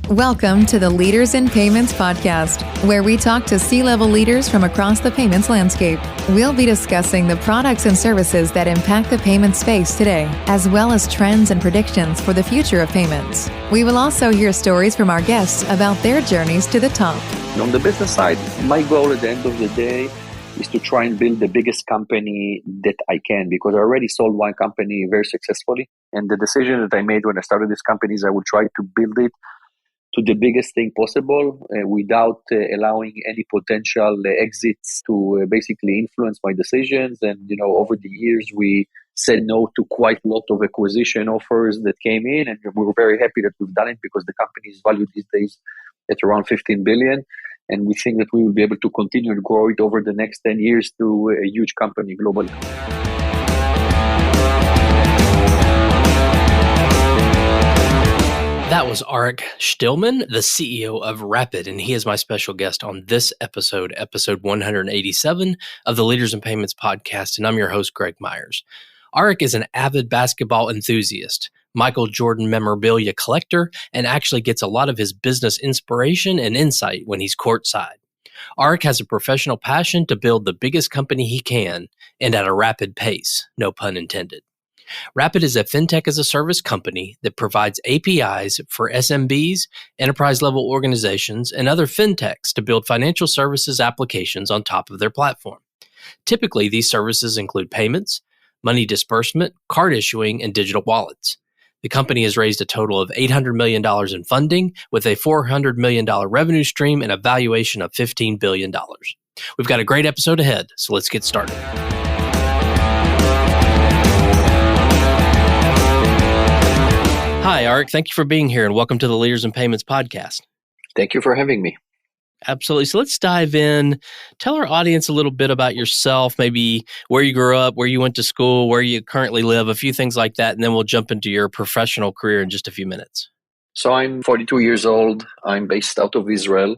Welcome to the Leaders in Payments podcast, where we talk to C-level leaders from across the payments landscape. We'll be discussing the products and services that impact the payment space today, as well as trends and predictions for the future of payments. We will also hear stories from our guests about their journeys to the top. On the business side, my goal at the end of the day is to try and build the biggest company that I can, because I already sold one company very successfully. And the decision that I made when I started this company is I would try to build it to the biggest thing possible without allowing any potential exits to basically influence my decisions. And, over the years, we said no to quite a lot of acquisition offers that came in. And we were very happy that we've done it because the company is valued these days at around 15 billion. And we think that we will be able to continue and grow it over the next 10 years to a huge company globally. That was Arik Shtilman, the CEO of Rapyd, and he is my special guest on this episode 187 of the Leaders in Payments podcast, and I'm your host, Greg Myers. Arik is an avid basketball enthusiast, Michael Jordan memorabilia collector, and actually gets a lot of his business inspiration and insight when he's courtside. Arik has a professional passion to build the biggest company he can, and at a rapid pace, no pun intended. Rapyd is a fintech-as-a-service company that provides APIs for SMBs, enterprise-level organizations, and other fintechs to build financial services applications on top of their platform. Typically, these services include payments, money disbursement, card issuing, and digital wallets. The company has raised a total of $800 million in funding with a $400 million revenue stream and a valuation of $15 billion. We've got a great episode ahead, so let's get started. Hi, Arik. Thank you for being here and welcome to the Leaders in Payments podcast. Thank you for having me. Absolutely. So let's dive in. Tell our audience a little bit about yourself, maybe where you grew up, where you went to school, where you currently live, a few things like that, and then we'll jump into your professional career in just a few minutes. So I'm 42 years old. I'm based out of Israel,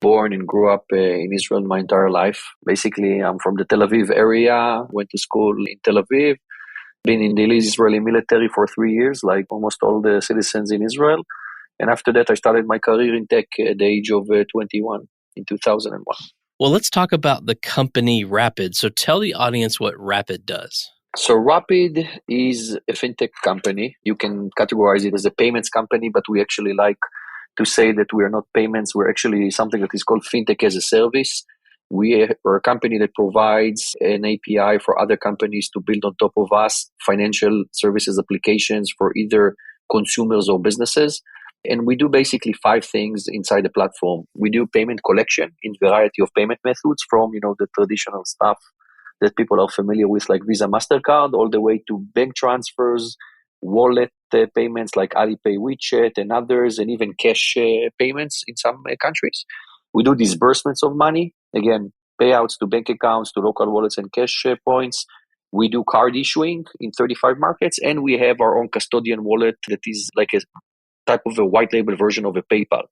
born and grew up in Israel my entire life. Basically, I'm from the Tel Aviv area, went to school in Tel Aviv. Been in the Israeli military for 3 years, like almost all the citizens in Israel. And after that, I started my career in tech at the age of 21 in 2001. Well, let's talk about the company Rapyd. So tell the audience what Rapyd does. So Rapyd is a fintech company. You can categorize it as a payments company, but we actually like to say that we are not payments. We're actually something that is called fintech-as-a-service. We are a company that provides an API for other companies to build on top of us financial services applications for either consumers or businesses. And we do basically 5 things inside the platform. We do payment collection in variety of payment methods from, the traditional stuff that people are familiar with, like Visa, MasterCard, all the way to bank transfers, wallet payments like Alipay, WeChat, and others, and even cash payments in some countries. We do disbursements of money, again, payouts to bank accounts, to local wallets and cash points. We do card issuing in 35 markets, and we have our own custodian wallet that is like a type of a white label version of a PayPal.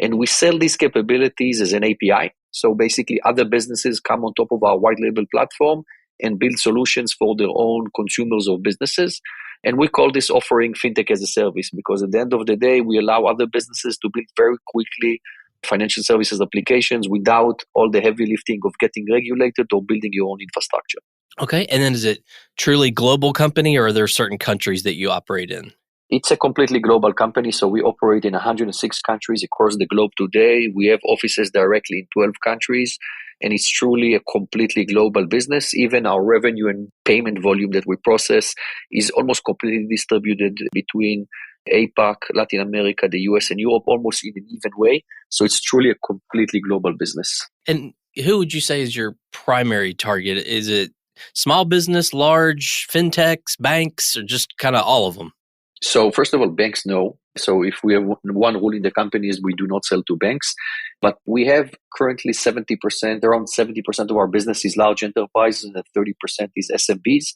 And we sell these capabilities as an API. So basically, other businesses come on top of our white label platform and build solutions for their own consumers or businesses. And we call this offering Fintech as a Service, because at the end of the day, we allow other businesses to build very quickly financial services applications without all the heavy lifting of getting regulated or building your own infrastructure. Okay. And then is it truly global company, or are there certain countries that you operate in? It's a completely global company. So we operate in 106 countries across the globe today. We have offices directly in 12 countries, and it's truly a completely global business. Even our revenue and payment volume that we process is almost completely distributed between APAC, Latin America, the US, and Europe, almost in an even way. So it's truly a completely global business. And who would you say is your primary target? Is it small business, large, fintechs, banks, or just kind of all of them? So first of all, banks know. So if we have one rule in the company is we do not sell to banks, but we have currently around 70% of our business is large enterprises and 30% is SMBs.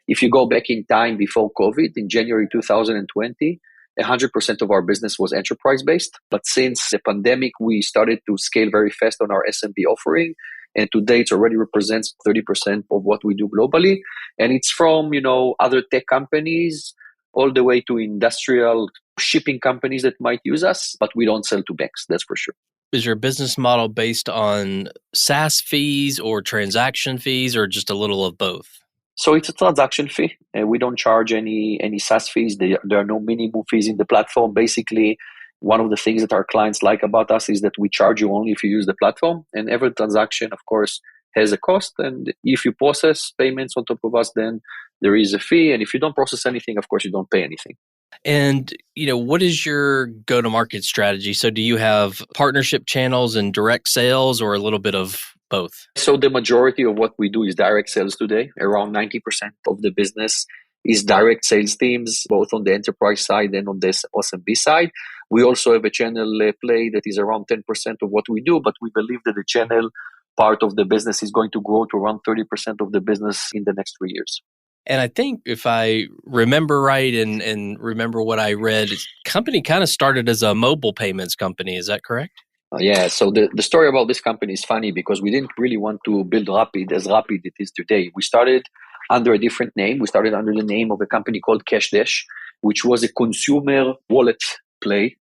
If you go back in time before COVID, in January 2020, 100% of our business was enterprise-based. But since the pandemic, we started to scale very fast on our SMB offering. And today it already represents 30% of what we do globally. And it's from, other tech companies all the way to industrial shipping companies that might use us, but we don't sell to banks, that's for sure. Is your business model based on SaaS fees or transaction fees, or just a little of both? So it's a transaction fee. We don't charge any SaaS fees. There are no minimum fees in the platform. Basically, one of the things that our clients like about us is that we charge you only if you use the platform. And every transaction, of course, has a cost. And if you process payments on top of us, then there is a fee. And if you don't process anything, of course, you don't pay anything. And, what is your go-to-market strategy? So do you have partnership channels and direct sales, or a little bit of both? So the majority of what we do is direct sales today. Around 90% of the business is direct sales teams, both on the enterprise side and on the SMB side. We also have a channel play that is around 10% of what we do, but we believe that the channel part of the business is going to grow to around 30% of the business in the next 3 years. And I think if I remember right and remember what I read, the company kind of started as a mobile payments company. Is that correct? Yeah, so the story about this company is funny because we didn't really want to build Rapyd as Rapyd it is today. We started under a different name. We started under the name of a company called Cash Dash, which was a consumer wallet play,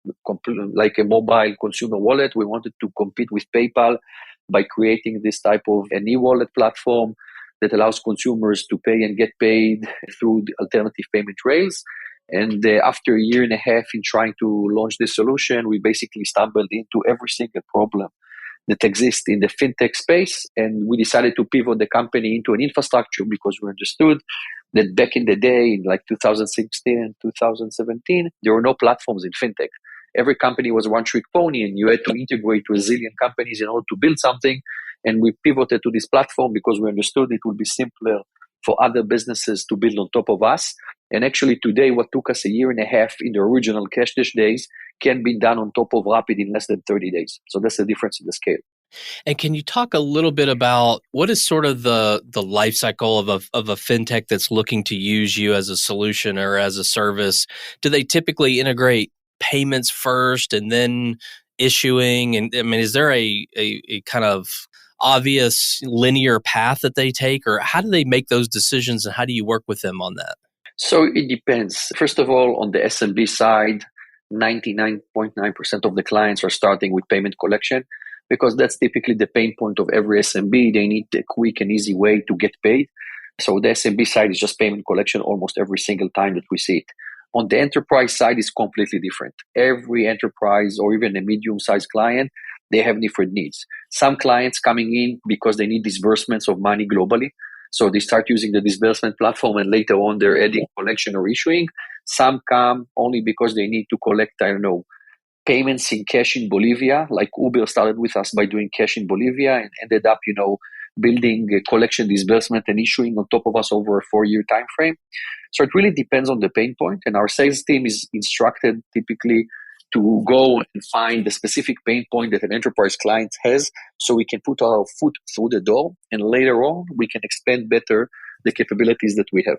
like a mobile consumer wallet. We wanted to compete with PayPal by creating this type of an e-wallet platform that allows consumers to pay and get paid through the alternative payment rails. And after a year and a half in trying to launch this solution, we basically stumbled into every single problem that exists in the fintech space. And we decided to pivot the company into an infrastructure because we understood that back in the day, in like 2016 and 2017, there were no platforms in fintech. Every company was a one-trick pony, and you had to integrate with a zillion companies in order to build something. And we pivoted to this platform because we understood it would be simpler for other businesses to build on top of us. And actually today, what took us a year and a half in the original Cash Dash days can be done on top of Rapyd in less than 30 days. So that's the difference in the scale. And can you talk a little bit about what is sort of the life cycle of a fintech that's looking to use you as a solution or as a service? Do they typically integrate payments first and then issuing? And I mean, is there a kind of obvious linear path that they take, or how do they make those decisions and how do you work with them on that? So it depends. First of all, on the SMB side, 99.9% of the clients are starting with payment collection because that's typically the pain point of every SMB. They need a quick and easy way to get paid. So the SMB side is just payment collection almost every single time that we see it. On the enterprise side, it's completely different. Every enterprise or even a medium-sized client, they have different needs. Some clients coming in because they need disbursements of money globally. So they start using the disbursement platform and later on they're adding collection or issuing. Some come only because they need to collect, payments in cash in Bolivia. Like Uber started with us by doing cash in Bolivia and ended up, building a collection, disbursement and issuing on top of us over a 4-year time frame. So it really depends on the pain point. And our sales team is instructed typically to go and find the specific pain point that an enterprise client has so we can put our foot through the door and later on we can expand better the capabilities that we have.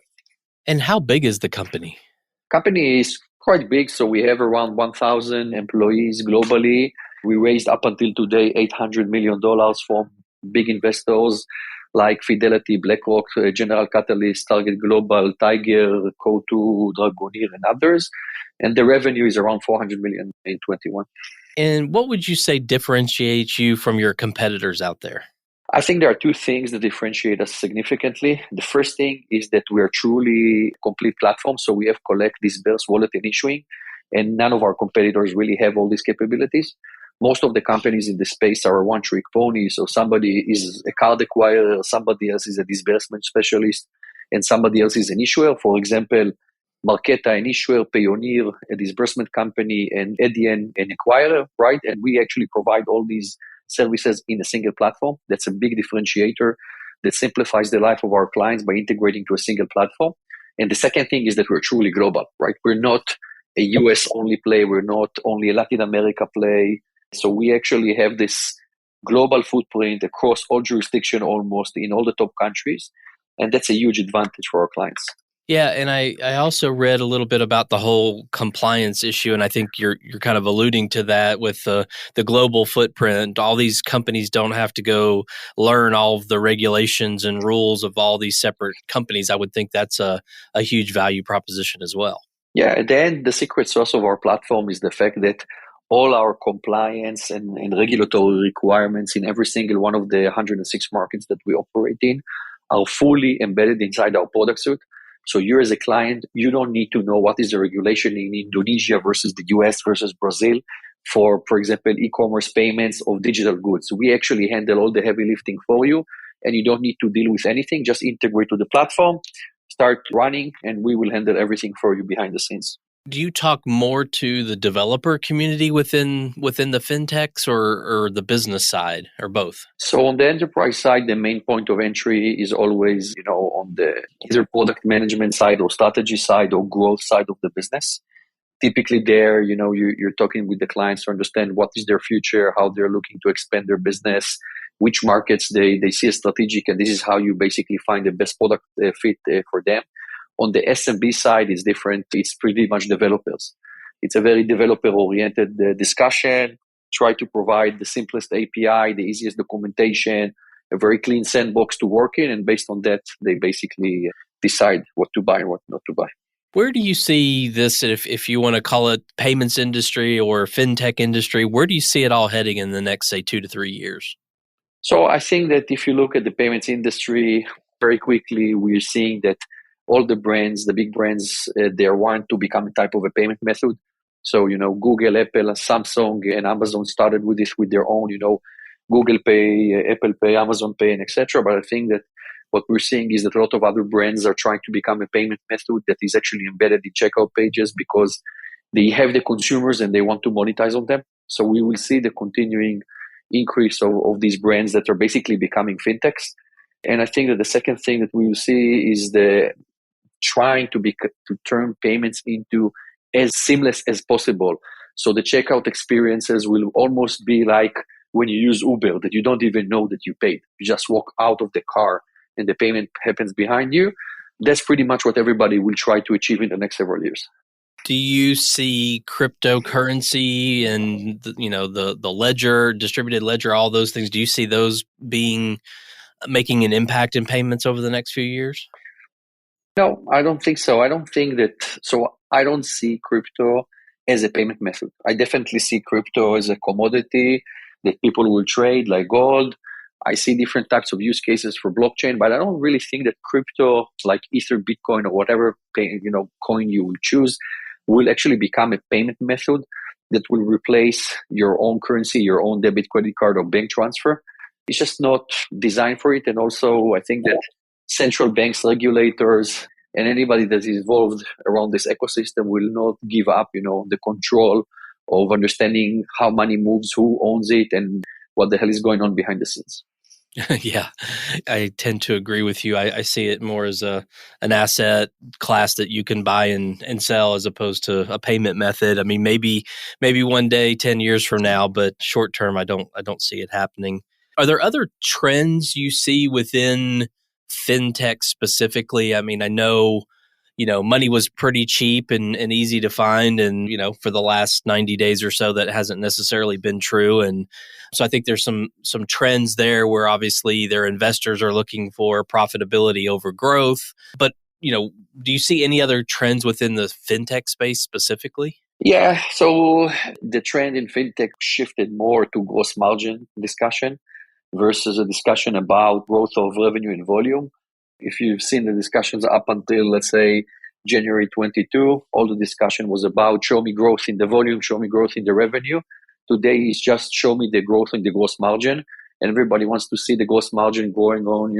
And how big is the company? Company is quite big. So we have around 1,000 employees globally. We raised up until today $800 million from big investors like Fidelity, BlackRock, General Catalyst, Target Global, Tiger, Co2, Dragonir, and others. And the revenue is around $400 million in 21. And what would you say differentiates you from your competitors out there? I think there are two things that differentiate us significantly. The first thing is that we are truly a complete platform. So we have collect, disburse, wallet, and issuing. And none of our competitors really have all these capabilities. Most of the companies in the space are a one-trick pony. So somebody is a card acquirer, somebody else is a disbursement specialist, and somebody else is an issuer. For example, Marqeta, an issuer, Payoneer, a disbursement company, and Adyen, an acquirer, right? And we actually provide all these services in a single platform. That's a big differentiator that simplifies the life of our clients by integrating to a single platform. And the second thing is that we're truly global, right? We're not a US only play. We're not only a Latin America play. So we actually have this global footprint across all jurisdictions almost in all the top countries. And that's a huge advantage for our clients. Yeah, and I also read a little bit about the whole compliance issue, and I think you're kind of alluding to that with the global footprint. All these companies don't have to go learn all of the regulations and rules of all these separate companies. I would think that's a huge value proposition as well. Yeah, at the end, the secret sauce of our platform is the fact that all our compliance and regulatory requirements in every single one of the 106 markets that we operate in are fully embedded inside our product suite. So you as a client, you don't need to know what is the regulation in Indonesia versus the US versus Brazil for example, e-commerce payments of digital goods. We actually handle all the heavy lifting for you, and you don't need to deal with anything. Just integrate to the platform, start running, and we will handle everything for you behind the scenes. Do you talk more to the developer community within the fintechs or the business side, or both? So on the enterprise side, the main point of entry is always, on the either product management side or strategy side or growth side of the business. Typically there, you're talking with the clients to understand what is their future, how they're looking to expand their business, which markets they see as strategic, and this is how you basically find the best product fit for them. On the SMB side, it's different. It's pretty much developers. It's a very developer-oriented discussion. Try to provide the simplest API, the easiest documentation, a very clean sandbox to work in, and based on that, they basically decide what to buy and what not to buy. Where do you see this, if you want to call it payments industry or fintech industry, where do you see it all heading in the next, say, 2 to 3 years? So I think that if you look at the payments industry, very quickly, we're seeing that all the brands, the big brands, they want to become a type of a payment method. So, Google, Apple, Samsung, and Amazon started with this with their own, Google Pay, Apple Pay, Amazon Pay, and etc. But I think that what we're seeing is that a lot of other brands are trying to become a payment method that is actually embedded in checkout pages because they have the consumers and they want to monetize on them. So we will see the continuing increase of these brands that are basically becoming fintechs. And I think that the second thing that we will see is the trying to turn payments into as seamless as possible. So the checkout experiences will almost be like when you use Uber, that you don't even know that you paid. You just walk out of the car and the payment happens behind you. That's pretty much what everybody will try to achieve in the next several years. Do you see cryptocurrency and the ledger, distributed ledger, all those things? Do you see those making an impact in payments over the next few years? No, I don't think so. I don't see crypto as a payment method. I definitely see crypto as a commodity that people will trade like gold. I see different types of use cases for blockchain, but I don't really think that crypto, like Ether, Bitcoin, or whatever coin you will choose, will actually become a payment method that will replace your own currency, your own debit, credit card, or bank transfer. It's just not designed for it. And also, I think that central banks, regulators, and anybody that is involved around this ecosystem will not give up, the control of understanding how money moves, who owns it, and what the hell is going on behind the scenes. Yeah, I tend to agree with you. I see it more as an asset class that you can buy and sell as opposed to a payment method. I mean, maybe one day, 10 years from now, but short term, I don't see it happening. Are there other trends you see within fintech specifically? I mean, I know, money was pretty cheap and easy to find. And, for the last 90 days or so, that hasn't necessarily been true. And so I think there's some trends there where obviously their investors are looking for profitability over growth. But, do you see any other trends within the fintech space specifically? Yeah, so the trend in fintech shifted more to gross margin discussion versus a discussion about growth of revenue and volume. If you've seen the discussions up until, let's say, January 22, all the discussion was about show me growth in the volume, show me growth in the revenue. Today is just show me the growth in the gross margin. And everybody wants to see the gross margin going on,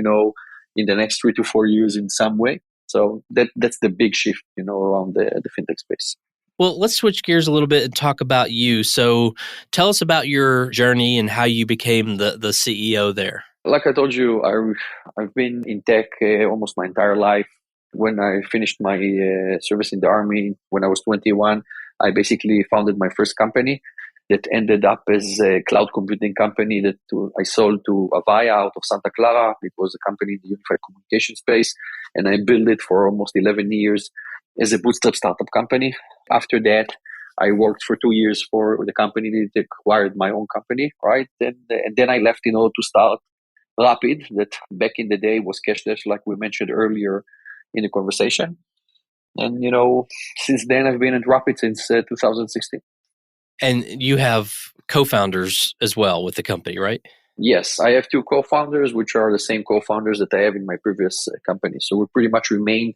in the next 3 to 4 years in some way. So that's the big shift, around the fintech space. Well, let's switch gears a little bit and talk about you. So tell us about your journey and how you became the CEO there. Like I told you, I've been in tech almost my entire life. When I finished my service in the army, when I was 21, I basically founded my first company that ended up as a cloud computing company that I sold to Avaya out of Santa Clara. It was a company in the unified communication space, and I built it for almost 11 years as a bootstrap startup company. After that, I worked for 2 years for the company that acquired my own company, right? And then I left in order to start Rapyd, that back in the day was cashless, like we mentioned earlier in the conversation. And, since then I've been at Rapyd since 2016. And you have co-founders as well with the company, right? Yes, I have two co-founders, which are the same co-founders that I have in my previous company. So we pretty much remain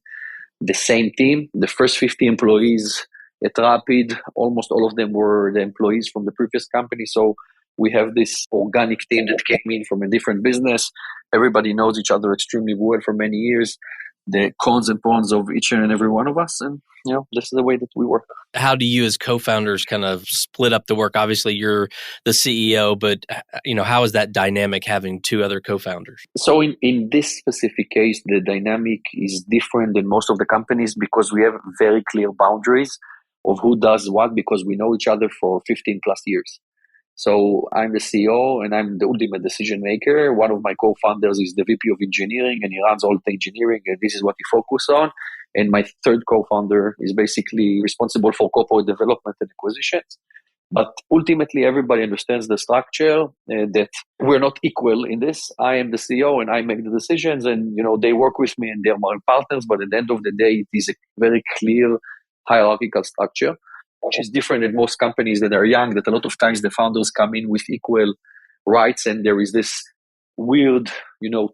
the same team. The first 50 employees at Rapyd, almost all of them were the employees from the previous company. So we have this organic team that came in from a different business. Everybody knows each other extremely well for many years. The cons and pros of each and every one of us. And, this is the way that we work. How do you as co-founders kind of split up the work? Obviously, you're the CEO, but, how is that dynamic having two other co-founders? So in this specific case, the dynamic is different than most of the companies because we have very clear boundaries of who does what because we know each other for 15 plus years. So I'm the CEO and I'm the ultimate decision maker. One of my co-founders is the VP of engineering and he runs all the engineering and this is what he focuses on. And my third co-founder is basically responsible for corporate development and acquisitions. But ultimately, everybody understands the structure that we're not equal in this. I am the CEO and I make the decisions and, they work with me and they're my partners. But at the end of the day, it is a very clear hierarchical structure, which is different in most companies that are young, that a lot of times the founders come in with equal rights. And there is this weird,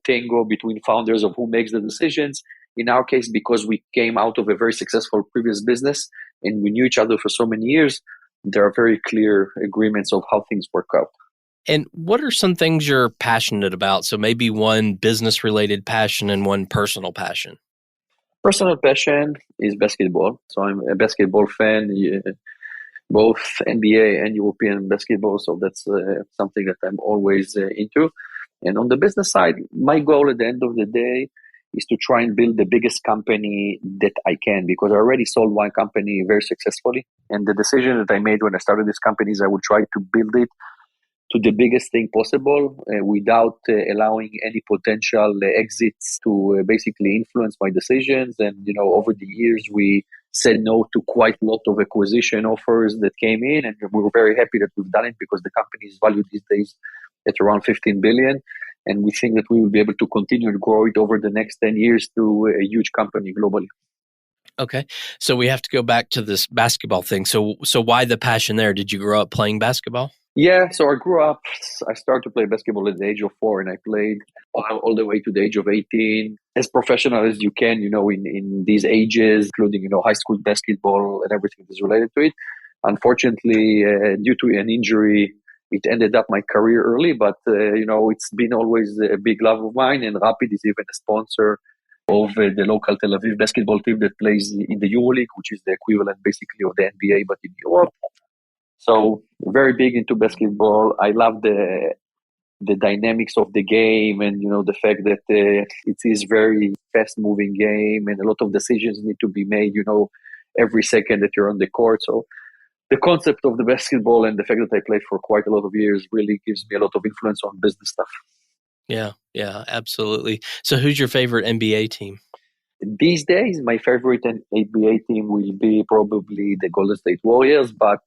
tango between founders of who makes the decisions. In our case, because we came out of a very successful previous business and we knew each other for so many years, there are very clear agreements of how things work out. And what are some things you're passionate about? So maybe one business-related passion and one personal passion. Personal passion is basketball. So I'm a basketball fan, both NBA and European basketball. So that's something that I'm always into. And on the business side, my goal at the end of the day is to try and build the biggest company that I can, because I already sold one company very successfully. And the decision that I made when I started this company is I would try to build it to the biggest thing possible without allowing any potential exits to basically influence my decisions. And, over the years, we said no to quite a lot of acquisition offers that came in. And we were very happy that we've done it because the company is valued these days at around 15 billion. And we think that we will be able to continue to grow it over the next 10 years to a huge company globally. Okay. So we have to go back to this basketball thing. So why the passion there? Did you grow up playing basketball? Yeah, so I started to play basketball at the age of 4 and I played all the way to the age of 18. As professional as you can, in these ages, including, high school basketball and everything that's related to it. Unfortunately, due to an injury, it ended up my career early, but, it's been always a big love of mine. And Rapyd is even a sponsor of the local Tel Aviv basketball team that plays in the EuroLeague, which is the equivalent basically of the NBA, but in Europe. So very big into basketball. I love the dynamics of the game and, the fact that it is very fast moving game and a lot of decisions need to be made, every second that you're on the court. So the concept of the basketball and the fact that I played for quite a lot of years really gives me a lot of influence on business stuff. Yeah, absolutely. So who's your favorite NBA team? These days, my favorite NBA team will be probably the Golden State Warriors, but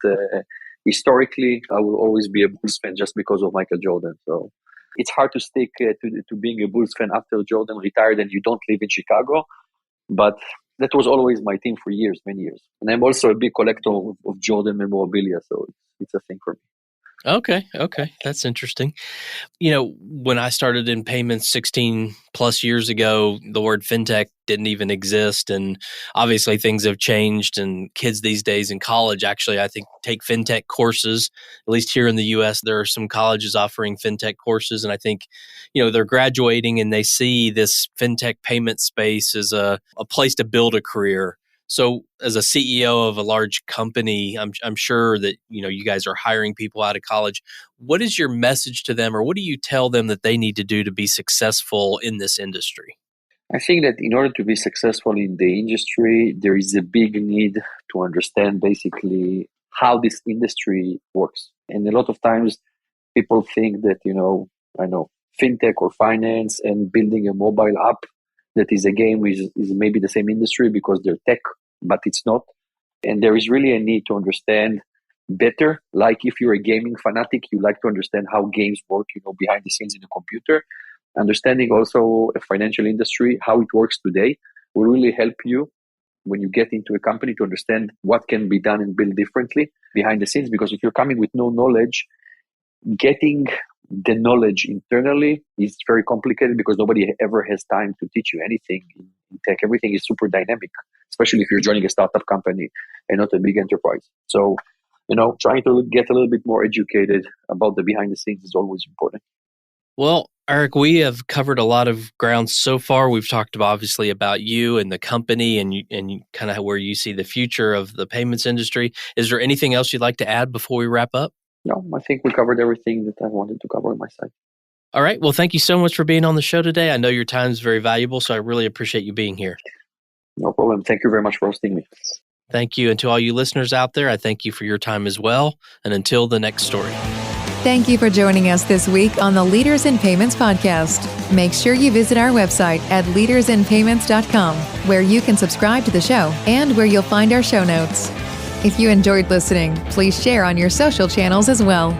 historically, I will always be a Bulls fan just because of Michael Jordan. So it's hard to stick to being a Bulls fan after Jordan retired and you don't live in Chicago, but that was always my team for years, many years. And I'm also a big collector of Jordan memorabilia, so it's a thing for me. Okay. That's interesting. When I started in payments 16 plus years ago, the word fintech didn't even exist. And obviously things have changed and kids these days in college, actually, I think take fintech courses. At least here in the US, there are some colleges offering fintech courses. And I think, they're graduating and they see this fintech payment space as a place to build a career. So as a CEO of a large company, I'm sure that, you guys are hiring people out of college. What is your message to them or what do you tell them that they need to do to be successful in this industry? I think that in order to be successful in the industry, there is a big need to understand basically how this industry works. And a lot of times people think that, fintech or finance and building a mobile app that is a game is maybe the same industry because they're tech, but it's not. And there is really a need to understand better. Like if you're a gaming fanatic, you like to understand how games work, behind the scenes in a computer. Understanding also a financial industry, how it works today, will really help you when you get into a company to understand what can be done and built differently behind the scenes. Because if you're coming with no knowledge, getting the knowledge internally is very complicated because nobody ever has time to teach you anything in tech. Everything is super dynamic, especially if you're joining a startup company and not a big enterprise. So, trying to get a little bit more educated about the behind the scenes is always important. Well, Arik, we have covered a lot of ground so far. We've talked obviously about you and the company and kind of where you see the future of the payments industry. Is there anything else you'd like to add before we wrap up? No, I think we covered everything that I wanted to cover on my side. All right. Well, thank you so much for being on the show today. I know your time is very valuable, so I really appreciate you being here. No problem. Thank you very much for hosting me. Thank you. And to all you listeners out there, I thank you for your time as well. And until the next story. Thank you for joining us this week on the Leaders in Payments podcast. Make sure you visit our website at leadersinpayments.com, where you can subscribe to the show and where you'll find our show notes. If you enjoyed listening, please share on your social channels as well.